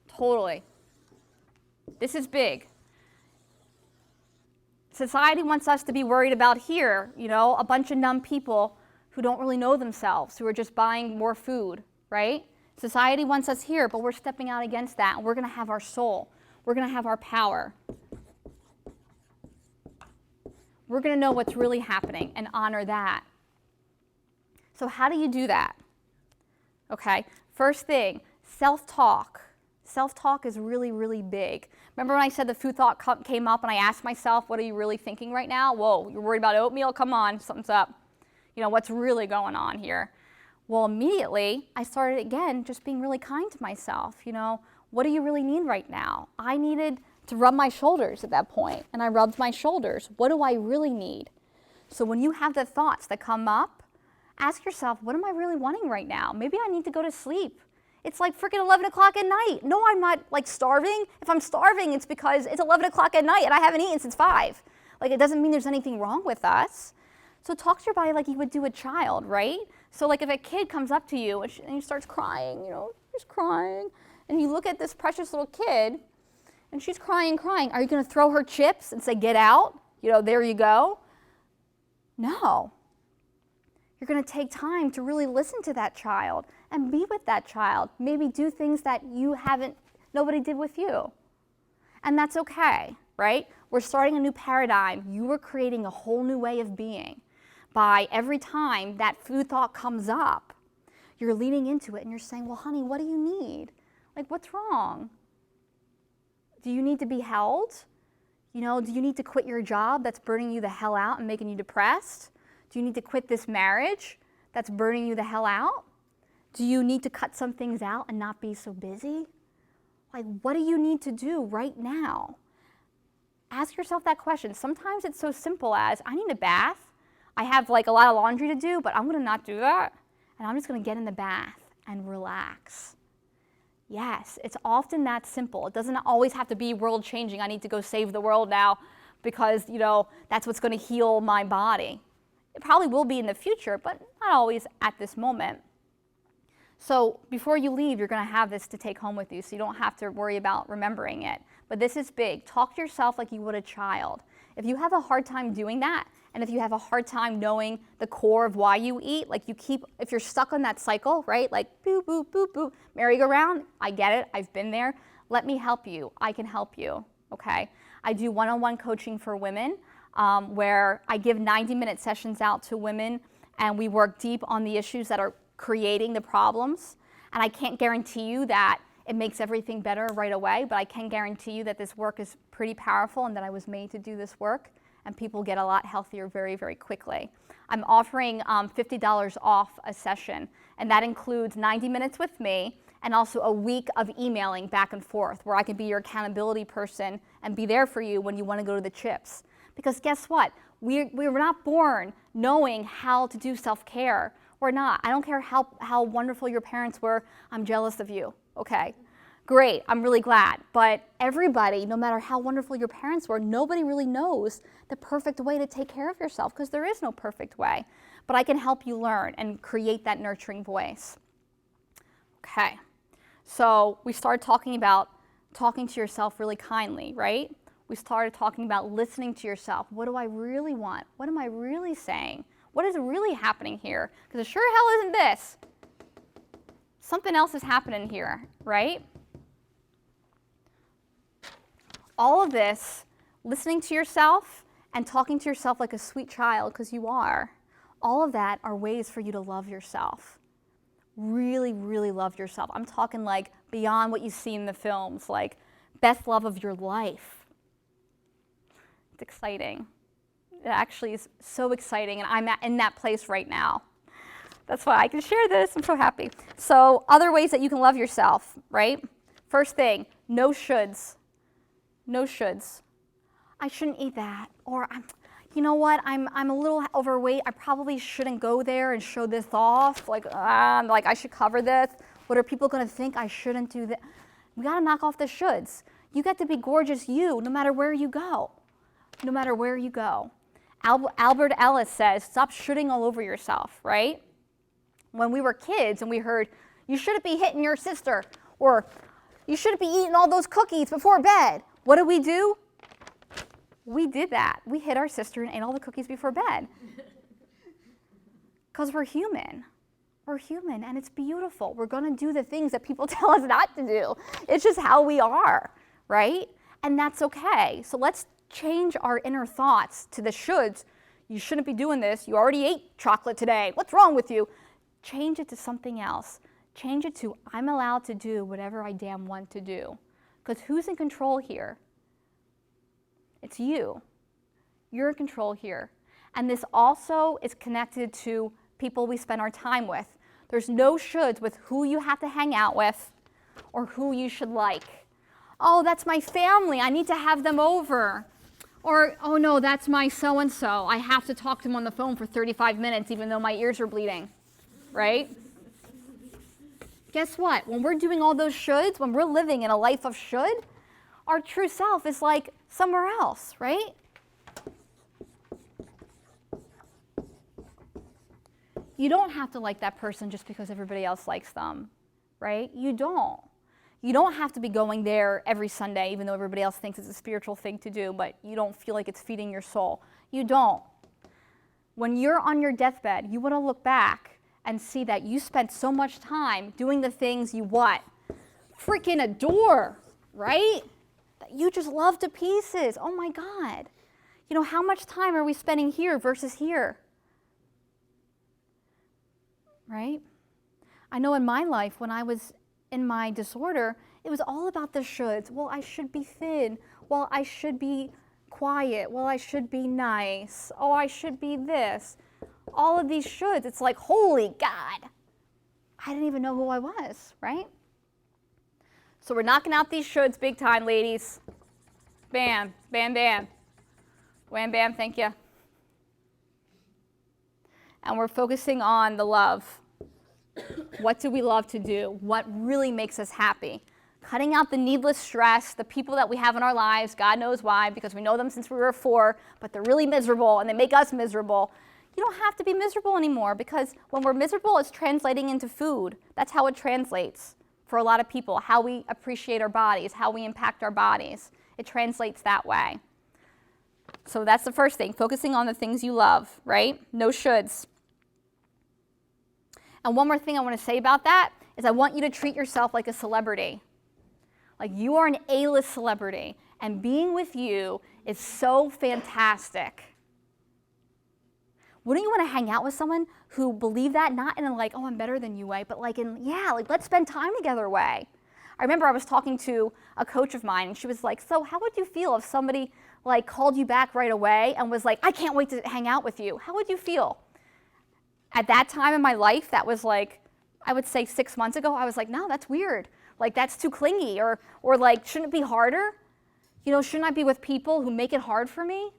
Totally. This is big. Society wants us to be worried about here, a bunch of numb people who don't really know themselves, who are just buying more food, right? Society wants us here, but we're stepping out against that, and we're going to have our soul. We're going to have our power. We're going to know what's really happening and honor that. So how do you do that? Okay, first thing, self-talk. Self-talk is really, really big. Remember when I said the food thought came up and I asked myself, what are you really thinking right now? Whoa, you're worried about oatmeal? Come on, something's up. What's really going on here? Well, immediately, I started again just being really kind to myself. What do you really need right now? I needed to rub my shoulders at that point, and I rubbed my shoulders. What do I really need? So when you have the thoughts that come up, ask yourself, what am I really wanting right now? Maybe I need to go to sleep. It's like freaking 11 o'clock at night. No, I'm not like starving. If I'm starving, it's because it's 11 o'clock at night and I haven't eaten since 5. Like, it doesn't mean there's anything wrong with us. So talk to your body like you would do a child, right? So like if a kid comes up to you and he starts crying, she's crying, and you look at this precious little kid and she's crying. Are you going to throw her chips and say, get out? There you go? No. You're going to take time to really listen to that child and be with that child. Maybe do things that nobody did with you. And that's okay, right? We're starting a new paradigm. You are creating a whole new way of being. By every time that food thought comes up, you're leaning into it and you're saying, well, honey, what do you need? Like, what's wrong? Do you need to be held? Do you need to quit your job that's burning you the hell out and making you depressed? Do you need to quit this marriage that's burning you the hell out? Do you need to cut some things out and not be so busy? Like, what do you need to do right now? Ask yourself that question. Sometimes it's so simple as, I need a bath. I have like a lot of laundry to do, but I'm going to not do that. And I'm just going to get in the bath and relax. Yes, it's often that simple. It doesn't always have to be world changing. I need to go save the world now. because, that's what's going to heal my body. It probably will be in the future, but not always at this moment. So before you leave, you're going to have this to take home with you, so you don't have to worry about remembering it. But this is big. Talk to yourself like you would a child. If you have a hard time doing that, and if you have a hard time knowing the core of why you eat, like if you're stuck on that cycle, right? Like boop, boop, boop, boop, merry-go-round, I get it, I've been there. Let me help you. I can help you, okay? I do one-on-one coaching for women where I give 90-minute sessions out to women, and we work deep on the issues that are creating the problems. And I can't guarantee you that it makes everything better right away, but I can guarantee you that this work is pretty powerful and that I was made to do this work, and people get a lot healthier very, very quickly. I'm offering $50 off a session, and that includes 90 minutes with me and also a week of emailing back and forth where I can be your accountability person and be there for you when you want to go to the chips. Because guess what? We were not born knowing how to do self-care. We're not. I don't care how wonderful your parents were. I'm jealous of you. Okay, great. I'm really glad. But everybody, no matter how wonderful your parents were, nobody really knows the perfect way to take care of yourself because there is no perfect way. But I can help you learn and create that nurturing voice. Okay, so we started talking about talking to yourself really kindly, right? We started talking about listening to yourself. What do I really want? What am I really saying? What is really happening here? Because it sure hell isn't this. Something else is happening here, right? All of this, listening to yourself and talking to yourself like a sweet child, because you are, all of that are ways for you to love yourself. Really, really love yourself. I'm talking like beyond what you see in the films, like best love of your life. It's exciting. It actually is so exciting, and I'm in that place right now. That's why I can share this. I'm so happy. So other ways that you can love yourself, right? First thing, no shoulds. No shoulds. I shouldn't eat that. Or, you know what, I'm a little overweight. I probably shouldn't go there and show this off. Like I should cover this. What are people going to think? I shouldn't do that. We got to knock off the shoulds. You get to be gorgeous you no matter where you go. No matter where you go. Albert Ellis says, stop shooting all over yourself, right? When we were kids and we heard, you shouldn't be hitting your sister, or you shouldn't be eating all those cookies before bed. What did we do? We did that. We hit our sister and ate all the cookies before bed. Because we're human. We're human, and it's beautiful. We're going to do the things that people tell us not to do. It's just how we are, right? And that's okay. So let's change our inner thoughts to the shoulds. You shouldn't be doing this. You already ate chocolate today. What's wrong with you? Change it to something else. Change it to, I'm allowed to do whatever I damn want to do. Because who's in control here? It's you. You're in control here. And this also is connected to people we spend our time with. There's no shoulds with who you have to hang out with or who you should like. Oh, that's my family. I need to have them over. Or, oh no, that's my so-and-so. I have to talk to him on the phone for 35 minutes even though my ears are bleeding, right? Guess what? When we're doing all those shoulds, when we're living in a life of should, our true self is like somewhere else, right? You don't have to like that person just because everybody else likes them, right? You don't. You don't have to be going there every Sunday, even though everybody else thinks it's a spiritual thing to do, but you don't feel like it's feeding your soul. You don't. When you're on your deathbed, you want to look back and see that you spent so much time doing the things you what? Freaking adore, right? That you just love to pieces. Oh my God. You know, how much time are we spending here versus here? Right? I know in my life, when I was in my disorder, it was all about the shoulds. Well, I should be thin. Well, I should be quiet. Well, I should be nice. Oh, I should be this. All of these shoulds, it's like, holy God, I didn't even know who I was, right? So we're knocking out these shoulds big time, ladies. Bam, bam, bam. Wham, bam, thank you. And we're focusing on the love. What do we love to do? What really makes us happy? Cutting out the needless stress, the people that we have in our lives, God knows why, because we know them since we were 4, but they're really miserable and they make us miserable. You don't have to be miserable anymore, because when we're miserable, it's translating into food. That's how it translates for a lot of people, how we appreciate our bodies, how we impact our bodies. It translates that way. So that's the first thing, focusing on the things you love, right? No shoulds. And one more thing I want to say about that is I want you to treat yourself like a celebrity. Like you are an A-list celebrity, and being with you is so fantastic. Wouldn't you want to hang out with someone who believed that, not in a like, oh, I'm better than you way, but like in, yeah, like let's spend time together way. I remember I was talking to a coach of mine, and she was like, so how would you feel if somebody like called you back right away and was like, I can't wait to hang out with you? How would you feel? At that time in my life, that was like, I would say 6 months ago, I was like, no, that's weird. Like that's too clingy, or like, shouldn't it be harder? You know, shouldn't I be with people who make it hard for me?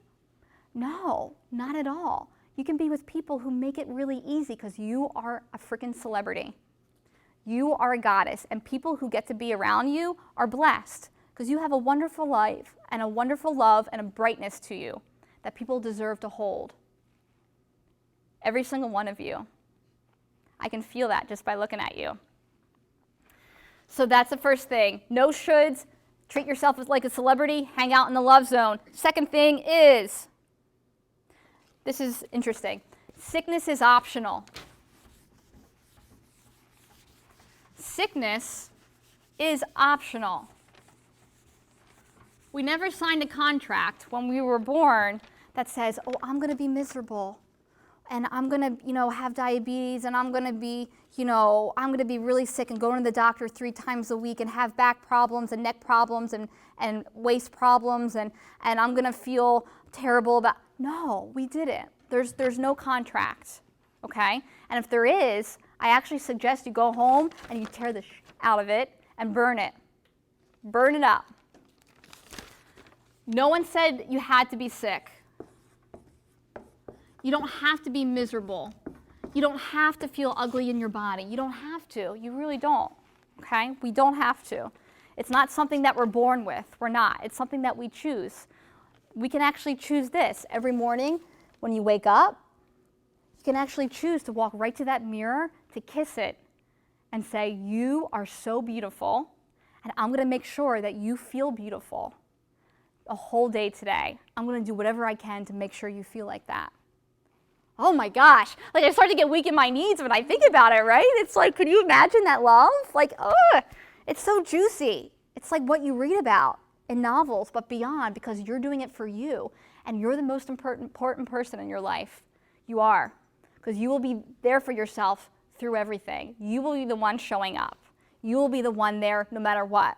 No, not at all. You can be with people who make it really easy, because you are a freaking celebrity. You are a goddess, and people who get to be around you are blessed, because you have a wonderful life and a wonderful love and a brightness to you that people deserve to hold. Every single one of you. I can feel that just by looking at you. So that's the first thing. No shoulds. Treat yourself as like a celebrity. Hang out in the love zone. Second thing is, this is interesting. Sickness is optional. Sickness is optional. We never signed a contract when we were born that says, oh, I'm going to be miserable, and I'm going to, have diabetes, and I'm going to be, I'm going to be really sick and going to the doctor 3 times a week and have back problems and neck problems and waist problems, and I'm going to feel terrible about. No, we didn't. There's no contract, okay? And if there is, I actually suggest you go home and you tear the out of it and burn it. Burn it up. No one said you had to be sick. You don't have to be miserable. You don't have to feel ugly in your body. You don't have to. You really don't, okay? We don't have to. It's not something that we're born with. We're not. It's something that we choose. We can actually choose this. Every morning when you wake up, you can actually choose to walk right to that mirror, to kiss it, and say, you are so beautiful, and I'm going to make sure that you feel beautiful a whole day today. I'm going to do whatever I can to make sure you feel like that. Oh my gosh, like I start to get weak in my knees when I think about it, right? It's like, could you imagine that love? Like, it's so juicy. It's like what you read about in novels, but beyond, because you're doing it for you, and you're the most important person in your life. You are, because you will be there for yourself through everything. You will be the one showing up. You will be the one there no matter what.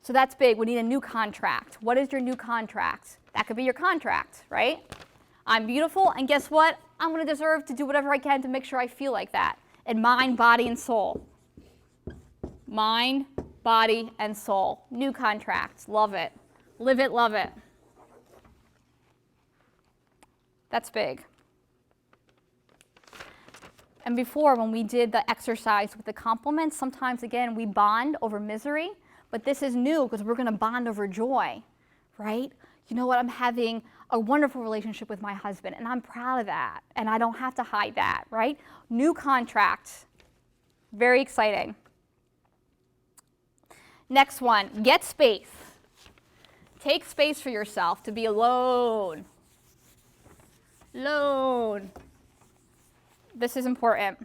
So that's big. We need a new contract. What is your new contract? That could be your contract, right? I'm beautiful, and guess what? I'm going to deserve to do whatever I can to make sure I feel like that in mind, body, and soul. Mind, body, and soul. New contract. Love it. Live it, love it. That's big. And before, when we did the exercise with the compliments, sometimes, again, we bond over misery, but this is new because we're going to bond over joy, right? You know what? I'm having a wonderful relationship with my husband, and I'm proud of that, and I don't have to hide that, right? New contract. Very exciting. Next one, get space. Take space for yourself to be alone. Alone. This is important.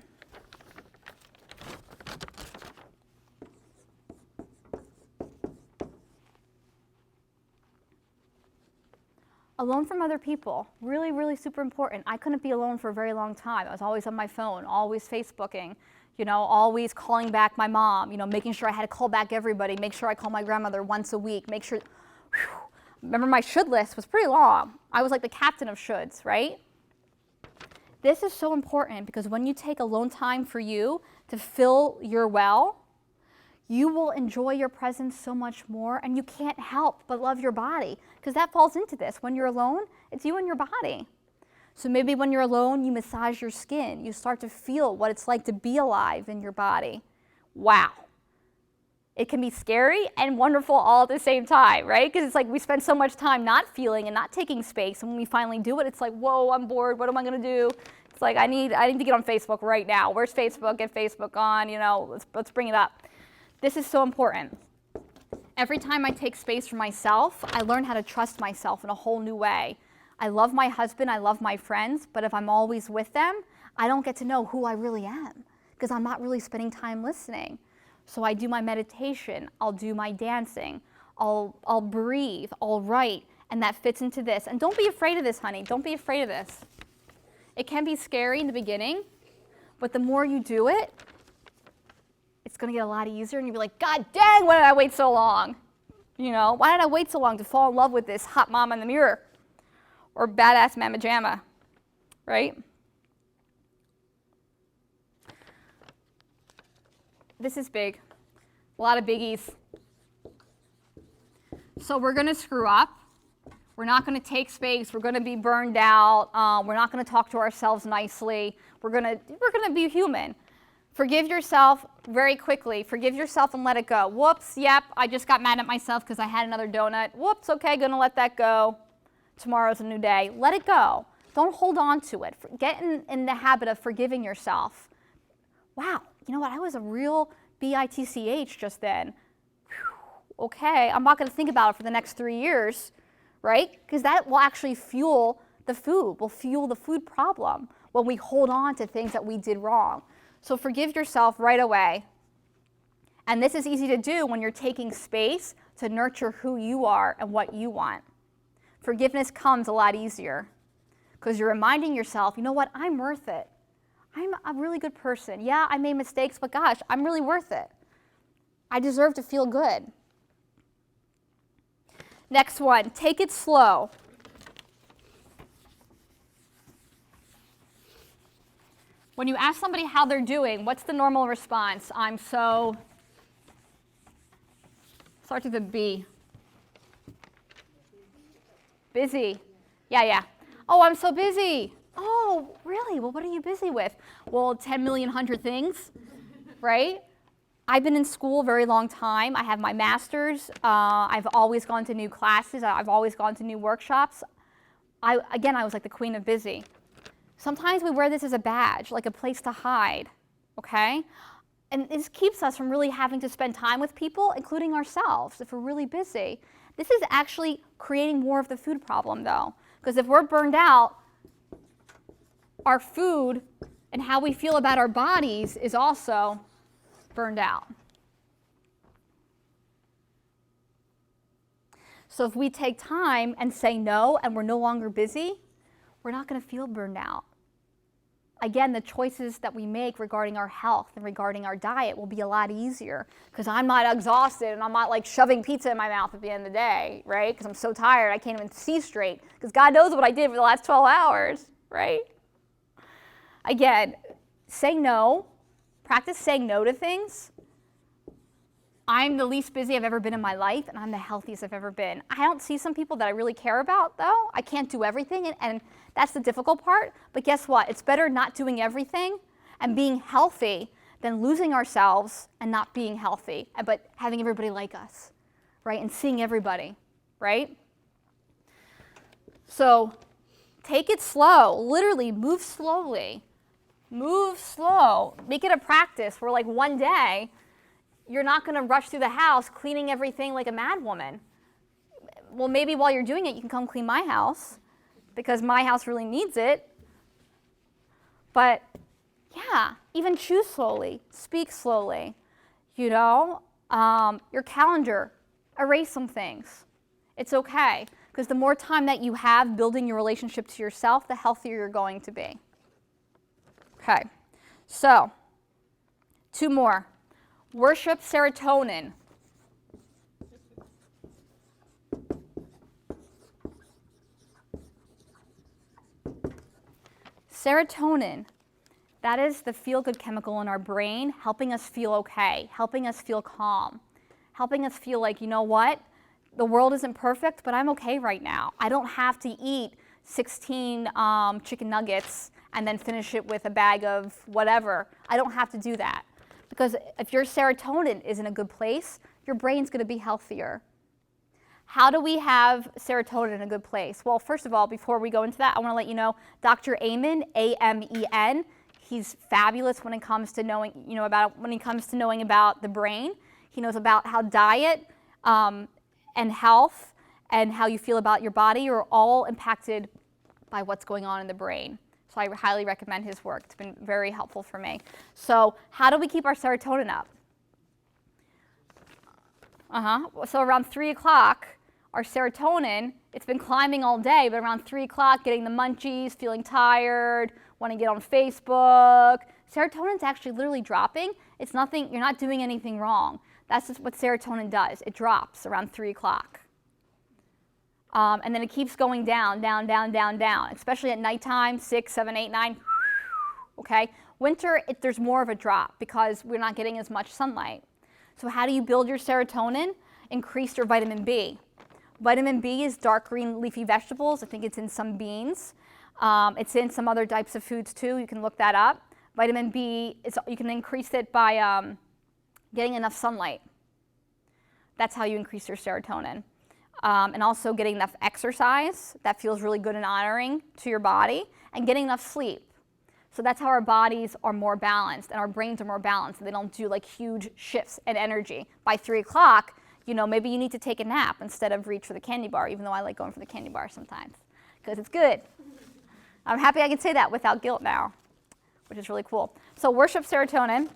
Alone from other people, really, really super important. I couldn't be alone for a very long time. I was always on my phone, always Facebooking, always calling back my mom, making sure I had to call back everybody, make sure I call my grandmother once a week, make sure, remember my should list was pretty long. I was like the captain of shoulds, right? This is so important because when you take alone time for you to fill your well, you will enjoy your presence so much more, and you can't help but love your body, because that falls into this. When you're alone, it's you and your body. So maybe when you're alone, you massage your skin. You start to feel what it's like to be alive in your body. Wow. It can be scary and wonderful all at the same time, right? Because it's like we spend so much time not feeling and not taking space, and when we finally do it, it's like, whoa, I'm bored. What am I going to do? It's like I need to get on Facebook right now. Where's Facebook? Get Facebook on. Let's bring it up. This is so important. Every time I take space for myself, I learn how to trust myself in a whole new way. I love my husband. I love my friends. But if I'm always with them, I don't get to know who I really am because I'm not really spending time listening. So I do my meditation, I'll do my dancing, I'll breathe, I'll write, and that fits into this. And don't be afraid of this, honey. Don't be afraid of this. It can be scary in the beginning, but the more you do it, it's going to get a lot easier, and you'll be like, God dang, why did I wait so long? Why did I wait so long to fall in love with this hot mama in the mirror or badass mama jamma, right? This is big, a lot of biggies. So we're going to screw up. We're not going to take space. We're going to be burned out. We're not going to talk to ourselves nicely. We're going to be human. Forgive yourself very quickly. Forgive yourself and let it go. Whoops, yep, I just got mad at myself because I had another donut. Whoops, okay, going to let that go. Tomorrow's a new day. Let it go. Don't hold on to it. Get in the habit of forgiving yourself. Wow, you know what? I was a real bitch just then. Whew, okay, I'm not going to think about it for the next 3 years, right? Because that will actually fuel the food, will fuel the food problem when we hold on to things that we did wrong. So forgive yourself right away. And this is easy to do when you're taking space to nurture who you are and what you want. Forgiveness comes a lot easier because you're reminding yourself, you know what, I'm worth it. I'm a really good person. Yeah, I made mistakes, but gosh, I'm really worth it. I deserve to feel good. Next one, take it slow. When you ask somebody how they're doing, what's the normal response? I'm so, starts with a B. Busy. Yeah. Oh, I'm so busy. Oh, really? Well, what are you busy with? Well, 10 million 100 things, right? I've been in school a very long time. I have my master's. I've always gone to new classes. I've always gone to new workshops. I was like the queen of busy. Sometimes we wear this as a badge, like a place to hide, okay? And this keeps us from really having to spend time with people, including ourselves, if we're really busy. This is actually creating more of the food problem, though, because if we're burned out, our food and how we feel about our bodies is also burned out. So if we take time and say no and we're no longer busy, we're not going to feel burned out. Again, the choices that we make regarding our health and regarding our diet will be a lot easier because I'm not exhausted and I'm not like shoving pizza in my mouth at the end of the day, right? Because I'm so tired I can't even see straight because God knows what I did for the last 12 hours, right? Again, say no. Practice saying no to things. I'm the least busy I've ever been in my life, and I'm the healthiest I've ever been. I don't see some people that I really care about, though. I can't do everything, and that's the difficult part. But guess what? It's better not doing everything and being healthy than losing ourselves and not being healthy, but having everybody like us, right? And seeing everybody, right? So take it slow. Literally, move slowly. Move slow. Make it a practice where, like, one day, you're not going to rush through the house cleaning everything like a mad woman. Well, maybe while you're doing it, you can come clean my house because my house really needs it. But yeah, even choose slowly, speak slowly. You know, your calendar, erase some things. It's okay because the more time that you have building your relationship to yourself, the healthier you're going to be. Okay, so 2 more. Worship serotonin. Serotonin, that is the feel-good chemical in our brain, helping us feel okay, helping us feel calm, helping us feel like, you know what? The world isn't perfect, but I'm okay right now. I don't have to eat 16 chicken nuggets and then finish it with a bag of whatever. I don't have to do that. Because if your serotonin is in a good place, your brain's going to be healthier. How do we have serotonin in a good place? Well, first of all, before we go into that, I want to let you know Dr. Amen, A-M-E-N, he's fabulous when it comes to knowing, about the brain. He knows about how diet and health and how you feel about your body are all impacted by what's going on in the brain. So I highly recommend his work. It's been very helpful for me. So how do we keep our serotonin up? So around 3 o'clock, our serotonin, it's been climbing all day, but around 3 o'clock, getting the munchies, feeling tired, want to get on Facebook. Serotonin's actually literally dropping. It's nothing, you're not doing anything wrong. That's just what serotonin does. It drops around 3 o'clock. And then it keeps going down, down, down, down, down, especially at nighttime, 6, 7, 8, 9. Okay? Winter, there's more of a drop because we're not getting as much sunlight. So how do you build your serotonin? Increase your vitamin B. Vitamin B is dark green leafy vegetables. I think it's in some beans. It's in some other types of foods too. You can look that up. Vitamin B, you can increase it by getting enough sunlight. That's how you increase your serotonin. And also getting enough exercise. That feels really good and honoring to your body. And getting enough sleep. So that's how our bodies are more balanced and our brains are more balanced. They don't do like huge shifts in energy. By 3 o'clock, maybe you need to take a nap instead of reach for the candy bar, even though I like going for the candy bar sometimes because it's good. I'm happy I can say that without guilt now, which is really cool. So worship serotonin.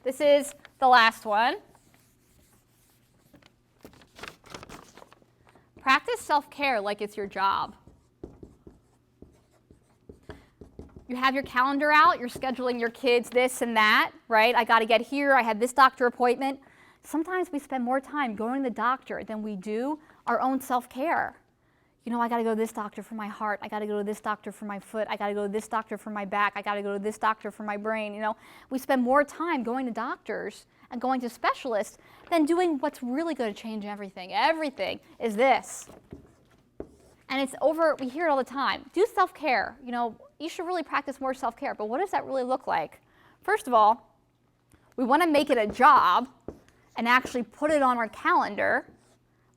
This is the last one. Practice self-care like it's your job. You have your calendar out, you're scheduling your kids this and that, right? I got to get here, I have this doctor appointment. Sometimes we spend more time going to the doctor than we do our own self-care. I got to go to this doctor for my heart, I got to go to this doctor for my foot, I got to go to this doctor for my back, I got to go to this doctor for my brain. We spend more time going to doctors and going to specialists than doing what's really going to change everything. Everything is this. And it's over, we hear it all the time. Do self-care. You should really practice more self-care. But what does that really look like? First of all, we want to make it a job and actually put it on our calendar.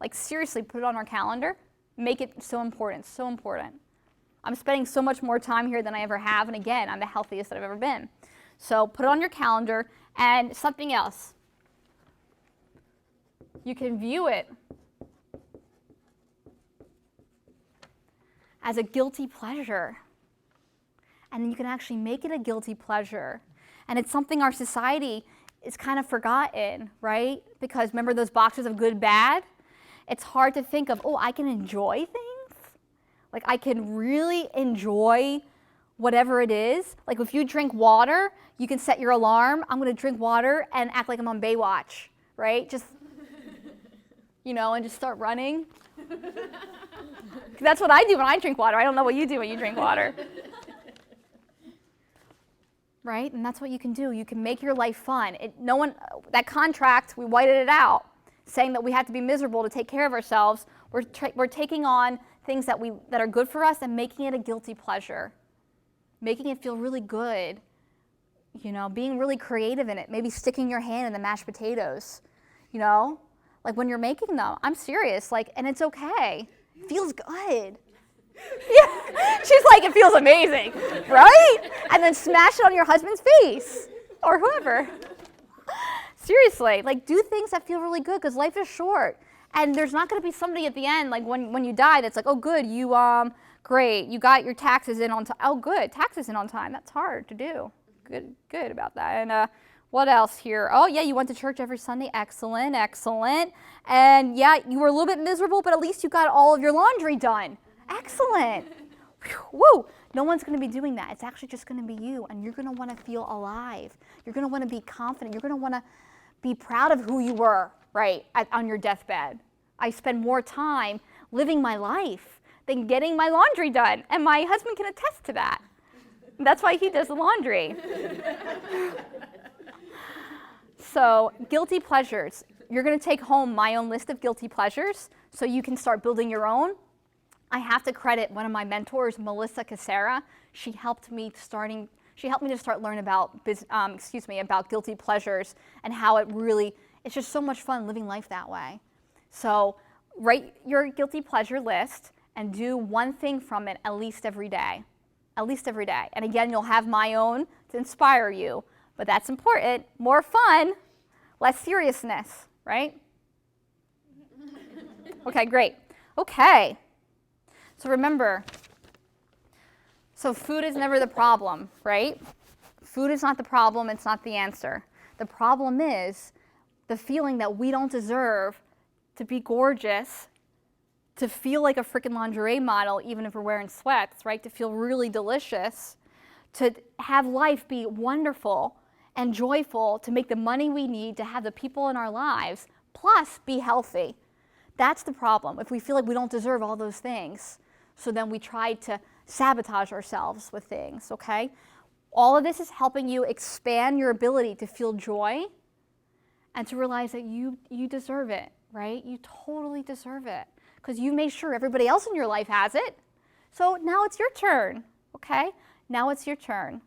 Like seriously, put it on our calendar. Make it so important, so important. I'm spending so much more time here than I ever have. And again, I'm the healthiest that I've ever been. So put it on your calendar. And something else. You can view it as a guilty pleasure. And then you can actually make it a guilty pleasure. And it's something our society is kind of forgotten, right? Because remember those boxes of good, bad? It's hard to think of, I can enjoy things? Like I can really enjoy whatever it is. Like if you drink water, you can set your alarm. I'm going to drink water and act like I'm on Baywatch, right? Just, and just start running. That's what I do when I drink water. I don't know what you do when you drink water. Right? And that's what you can do. You can make your life fun. That contract, we whited it out, saying that we have to be miserable to take care of ourselves. We're taking on things that are good for us and making it a guilty pleasure. Making it feel really good. Being really creative in it. Maybe sticking your hand in the mashed potatoes. Like when you're making them. I'm serious. And it's okay. It feels good. Yeah. She's like, it feels amazing, right? And then smash it on your husband's face or whoever. Seriously, do things that feel really good because life is short. And there's not going to be somebody at the end, when you die, that's like, oh, good, great, you got your taxes in on time. Oh, good, taxes in on time. That's hard to do. Good about that. And what else here? Oh, yeah, you went to church every Sunday. Excellent, excellent. And yeah, you were a little bit miserable, but at least you got all of your laundry done. Excellent. Woo! No one's going to be doing that. It's actually just going to be you, and you're going to want to feel alive. You're going to want to be confident. You're going to want to be proud of who you were, right, on your deathbed. I spend more time living my life than getting my laundry done, and my husband can attest to that. That's why he does the laundry. So, guilty pleasures. You're going to take home my own list of guilty pleasures so you can start building your own. I have to credit one of my mentors, Melissa Casera. She helped me She helped me to start learning about, about guilty pleasures and how it's just so much fun living life that way. So write your guilty pleasure list and do one thing from it at least every day. At least every day. And again, you'll have my own to inspire you, but that's important. More fun, less seriousness, right? Okay, great. Okay. So remember, food is never the problem, right? Food is not the problem, it's not the answer. The problem is the feeling that we don't deserve to be gorgeous, to feel like a freaking lingerie model, even if we're wearing sweats, right? To feel really delicious, to have life be wonderful and joyful, to make the money we need, to have the people in our lives, plus be healthy. That's the problem. If we feel like we don't deserve all those things, so then we try to sabotage ourselves with things, okay? All of this is helping you expand your ability to feel joy and to realize that you deserve it, right? You totally deserve it because you made sure everybody else in your life has it. So now it's your turn, okay? Now it's your turn.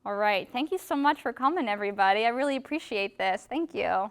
All right, thank you so much for coming, everybody. I really appreciate this. Thank you.